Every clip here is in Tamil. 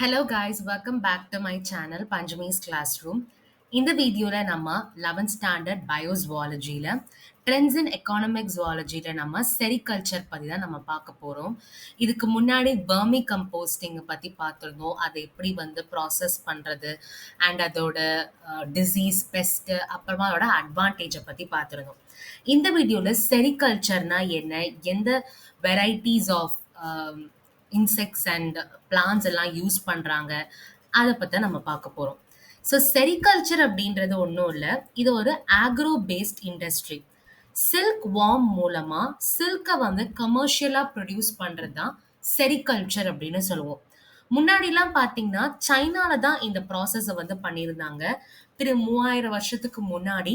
Hello guys, welcome back to my channel Panjami's Classroom. இந்த வீடியோல நம்ம 11th ஸ்டாண்டர்ட் பயோசுவாலஜில ட்ரெண்ட்ஸ் இன் எக்கானமிக் ஜுவாலஜில நம்ம செரிகல்ச்சர் பத்தி தான் நம்ம பார்க்க போறோம். இதுக்கு முன்னாடி வெர்மி கம்போஸ்டிங் பத்தி பார்த்திருந்தோம். அதை எப்படி வந்து ப்ராசஸ் பண்றது அண்ட் அதோட டிசீஸ், பெஸ்ட், அப்புறமா அதோட அட்வான்டேஜை பத்தி பார்த்திருந்தோம். இந்த வீடியோல செரிகல்ச்சர்னா என்ன, எந்த varieties of insects and plants எல்லாம் யூஸ் பண்றாங்க, அதை பத்தி நம்ம பார்க்க போறோம். ஸோ செரிகல்ச்சர் அப்படின்றது ஒன்றும் இல்லை, இது ஒரு agro paste industry. Silk warm மூலமா சில்கை வந்து கமர்ஷியலா ப்ரொடியூஸ் பண்றது தான் செரிகல்ச்சர் அப்படின்னு சொல்லுவோம். முன்னாடிலாம் பார்த்தீங்கன்னா சைனால தான் இந்த ப்ராசஸை வந்து பண்ணியிருந்தாங்க. 3000 வருஷத்துக்கு முன்னாடி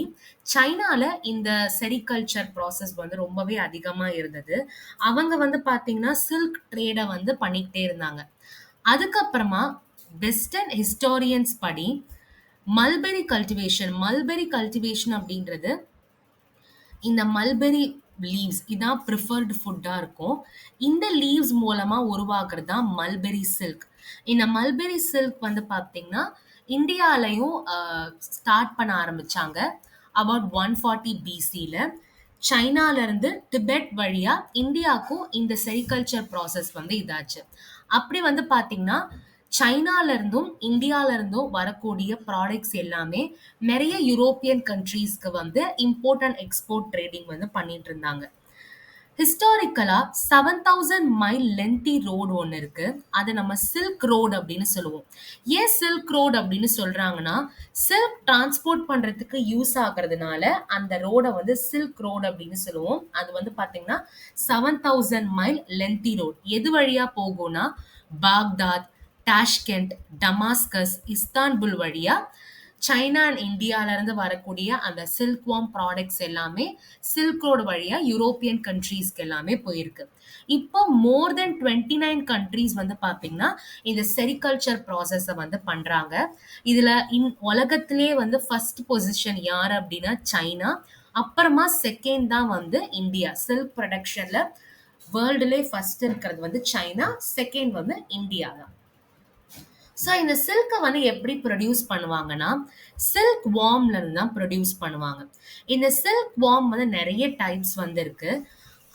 சைனால இந்த செரிகல்ச்சர் ப்ராசஸ் வந்து ரொம்பவே அதிகமா இருந்தது. அவங்க வந்து பார்த்தீங்கன்னா சில்க் ட்ரேட வந்து பண்ணிக்கிட்டே இருந்தாங்க. அதுக்கப்புறமா வெஸ்டர்ன் ஹிஸ்டாரியன்ஸ் படி மல்பெரி கல்டிவேஷன் அப்படின்றது இந்த மல்பெரி லீவ்ஸ் இதான் ப்ரிஃபர்டு ஃபுட்டா இருக்கும். இந்த லீவ்ஸ் மூலமா உருவாக்குறது தான் மல்பெரி சில்க். இந்த மல்பெரி சில்க் வந்து பார்த்தீங்கன்னா இந்தியாலயும் ஸ்டார்ட் பண்ண ஆரம்பிச்சாங்க அபவுட் 140 பிசில. சைனால இருந்து திபெத் வழியா இந்தியாவுக்கும் இந்த செரிகல்ச்சர் ப்ராசஸ் வந்து இதாச்சு. அப்படி வந்து பார்த்தீங்கன்னா சைனால இருந்தும் இந்தியால இருந்தும் வரக்கூடிய ப்ராடக்ட்ஸ் எல்லாமே நிறைய யூரோப்பியன் கண்ட்ரீஸ்க்கு வந்து இம்போர்ட் அண்ட் எக்ஸ்போர்ட் ட்ரேடிங் வந்து பண்ணிட்டு இருந்தாங்க. ஹிஸ்டாரிக்கலா 7000 மைல் லென்த்தி ரோடு ஒன்று இருக்கு. அதை நம்ம சில்க் ரோடு அப்படின்னு சொல்லுவோம். ஏன் சில்க் ரோடு அப்படின்னு சொல்றாங்கன்னா சில்க் டிரான்ஸ்போர்ட் பண்றதுக்கு யூஸ் ஆகுறதுனால அந்த ரோடை வந்து சில்க் ரோடு அப்படின்னு சொல்லுவோம். அது வந்து பாத்தீங்கன்னா 7000 மைல் லென்த்தி ரோடு. எது வழியா போகும்னா பாக்தாத், டாஷ்கெண்ட், டமாஸ்கஸ், இஸ்தான்புல் வழியா சைனா அண்ட் இந்தியால இருந்து வரக்கூடிய அந்த சில்க் வார்ம் ப்ராடக்ட்ஸ் எல்லாமே சில்க் ரோடு வழியா யூரோப்பியன் கண்ட்ரீஸ்க்கு எல்லாமே போயிருக்கு. இப்போ மோர் தென் 29 கண்ட்ரீஸ் வந்து பாத்தீங்கன்னா இந்த செரிகல்ச்சர் ப்ராசஸை வந்து பண்றாங்க. இதுல உலகத்திலேயே வந்து ஃபர்ஸ்ட் பொசிஷன் யார் அப்படின்னா சைனா, அப்புறமா செகண்ட் தான் வந்து இந்தியா. சில்க் ப்ரொடக்ஷன்ல வேர்ல்டுலே ஃபர்ஸ்ட் இருக்கிறது வந்து சைனா, செகண்ட் வந்து இந்தியா தான். ஸோ இந்த சில்கை வந்து எப்படி ப்ரொடியூஸ் பண்ணுவாங்கன்னா சில்க் வார்ம்ல இருந்து தான் ப்ரொடியூஸ் பண்ணுவாங்க. இந்த சில்க் வார்ம் வந்து நிறைய டைப்ஸ் வந்து இருக்கு.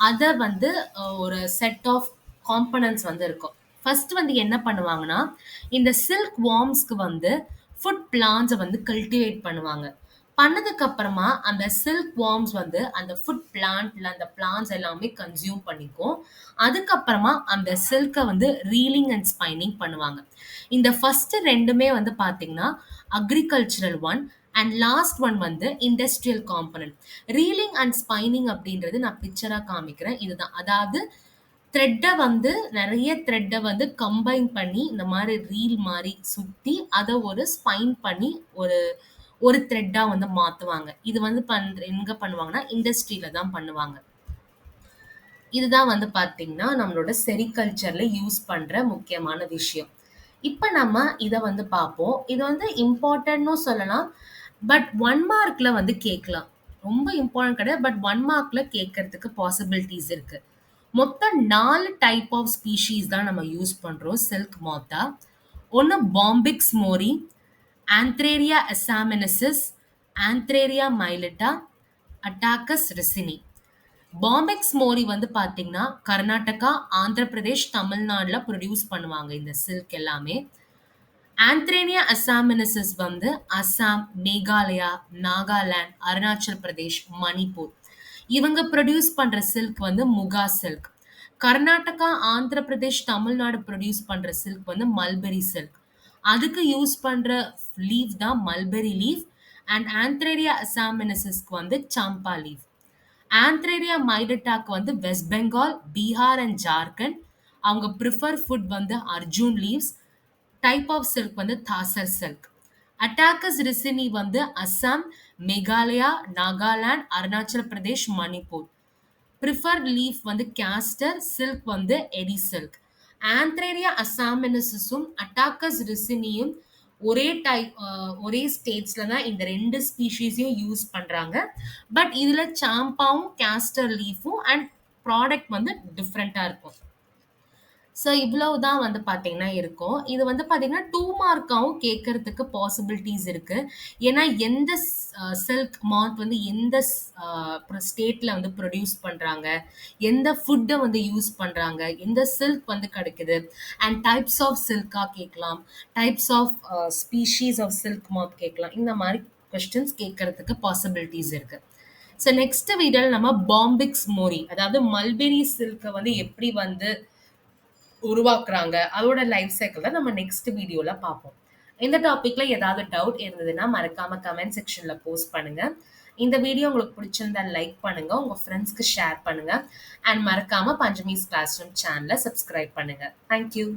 அதை வந்து ஒரு செட் ஆஃப் காம்பனன்ட்ஸ் வந்து இருக்கும். ஃபர்ஸ்ட் வந்து என்ன பண்ணுவாங்கன்னா இந்த சில்க் வார்ம்ஸ்க்கு வந்து ஃபுட் பிளான்ஸை வந்து கல்டிவேட் பண்ணுவாங்க. பண்ணதுக்கு அப்புறமா அந்த சில்க் வார்ம்ஸ் வந்து அந்த ஃபுட் பிளான்ட்ல அந்த பிளான்ஸ் எல்லாமே கன்சியூம் பண்ணிக்கும். அதுக்கப்புறமா அந்த சில்கை வந்து ரீலிங் அண்ட் ஸ்பைனிங் பண்ணுவாங்க. இந்த ஃபர்ஸ்ட் ரெண்டுமே வந்து பாத்தீங்கன்னா agricultural one and last one வந்து industrial component. Reeling and spinning அப்படின்றது நான் பிக்சரா காமிக்கிறேன். இதுதான், அதாவது த்ரெட்டை வந்து நிறைய த்ரெட்டை வந்து கம்பைன் பண்ணி இந்த மாதிரி ரீல் மாதிரி சுத்தி அதை ஒரு ஸ்பைன் பண்ணி ஒரு ஒரு த்ரெட்டா வந்து மாத்துவாங்க. இது வந்து எங்க பண்ணுவாங்கன்னா இண்டஸ்ட்ரியில தான் பண்ணுவாங்க. இதுதான் வந்து பாத்தீங்கன்னா நம்மளோட செரிகல்ச்சர்ல யூஸ் பண்ற முக்கியமான விஷயம். இப்ப நம்ம இத வந்து பார்ப்போம். இது வந்து இம்பார்ட்டன்ட்னு சொல்லலாம். பட் 1 மார்க்ல வந்து கேட்கலாம். ரொம்ப இம்பார்ட்டன்ட் கிடையாது. பட் 1 மார்க்ல கேட்கறதுக்கு பாசிபிலிட்டீஸ் இருக்கு. மொத்தம் 4 டைப் ஆஃப் ஸ்பீஷீஸ் தான் நம்ம யூஸ் பண்றோம் சில்க் மோத்தா. ஒன்னு பாம்பிக்ஸ் மோரி, ஆந்த்ரேரியா அசாமினிசிஸ், ஆந்த்ரேரியா மைலிட்டா, அட்டாக்கஸ் ரிசினி. பாம்பெக்ஸ் மோரி வந்து பாத்தீங்கன்னா கர்நாடகா, ஆந்திர பிரதேஷ், தமிழ்நாடுல ப்ரொடியூஸ் பண்ணுவாங்க இந்த சில்க் எல்லாமே. ஆந்த்ரேனியா அசாமினிசிஸ் வந்து அசாம், மேகாலயா, நாகாலாந்து, அருணாச்சல் பிரதேஷ், மணிப்பூர் இவங்க ப்ரொடியூஸ் பண்ற சில்க் வந்து முகா சில்க். கர்நாடகா, ஆந்திர பிரதேஷ், தமிழ்நாடு ப்ரொடியூஸ் பண்ற சில்க் வந்து மல்பெரி சில்க். அதுக்கு யூஸ் பண்ற லீவ் தான் மல்பெரி லீவ். அண்ட் ஆந்த்ரேரியா அசாமினிசிஸ்க்கு வந்து சம்பா லீவ். ஆந்த்ரேரியா மைடட்டாக்கு வந்து வெஸ்ட் பெங்கால், பீகார் அண்ட் ஜார்க்கண்ட். அவங்க ப்ரிஃபர் ஃபுட் வந்து Arjun leaves. Type of silk வந்து தாசர் சில்க். அட்டாக்கஸ் ரிசினி வந்து அஸ்ஸாம், மேகாலயா, நாகாலாந்து, அருணாச்சல் பிரதேஷ், மணிப்பூர். ப்ரிஃபர்ட் லீஃப் வந்து கேஸ்டர், சில்க் வந்து எடி சில்க். ஆந்த்ரேரியா அசாமினிசிஸும் அட்டாக்கஸ் ரிசினியும் ஒரே ஸ்டேட்ஸ்ல தான் இந்த ரெண்டு ஸ்பீஷீஸையும் யூஸ் பண்றாங்க. பட் இதுல சாம்பாவும் கேஸ்டர் லீஃபும் அண்ட் ப்ராடக்ட் வந்து டிஃப்ரெண்டா இருக்கும். ஸோ இவ்வளவுதான் வந்து பார்த்தீங்கன்னா இருக்கும். இது வந்து பார்த்தீங்கன்னா 2 மார்க்காவும் கேட்கறதுக்கு பாசிபிலிட்டீஸ் இருக்கு. ஏன்னா எந்த சில்க் மாத் வந்து எந்த ஸ்டேட்ல வந்து ப்ரொடியூஸ் பண்றாங்க, எந்த ஃபுட்ட வந்து யூஸ் பண்றாங்க, எந்த சில்க் வந்து கிடைக்குது அண்ட் டைப்ஸ் ஆஃப் சில்க்கா கேட்கலாம். Types of species of silk moth கேட்கலாம். இந்த மாரி கொஸ்டின்ஸ் கேட்கறதுக்கு பாசிபிலிட்டீஸ் இருக்கு. ஸோ நெக்ஸ்ட் வீடியோல நம்ம பாம்பிக்ஸ் மோரி அதாவது மல்பெரி சில்க்க வந்து எப்படி வந்து உருவாக்குறாங்க. அதோட லைஃப் சைக்கிள் தான் நம்ம நெக்ஸ்ட் வீடியோல பார்ப்போம். இந்த டாபிக்ல ஏதாவது டவுட் இருந்ததுன்னா மறக்காம கமெண்ட் செக்ஷன்ல போஸ்ட் பண்ணுங்க. இந்த வீடியோ உங்களுக்கு பிடிச்சிருந்தா லைக் பண்ணுங்க. உங்க ஃப்ரெண்ட்ஸ்க்கு ஷேர் பண்ணுங்க. அண்ட் மறக்காம பஞ்சமிஸ் கிளாஸ் ரூம் சேனல சப்ஸ்கிரைப் பண்ணுங்க. Thank you.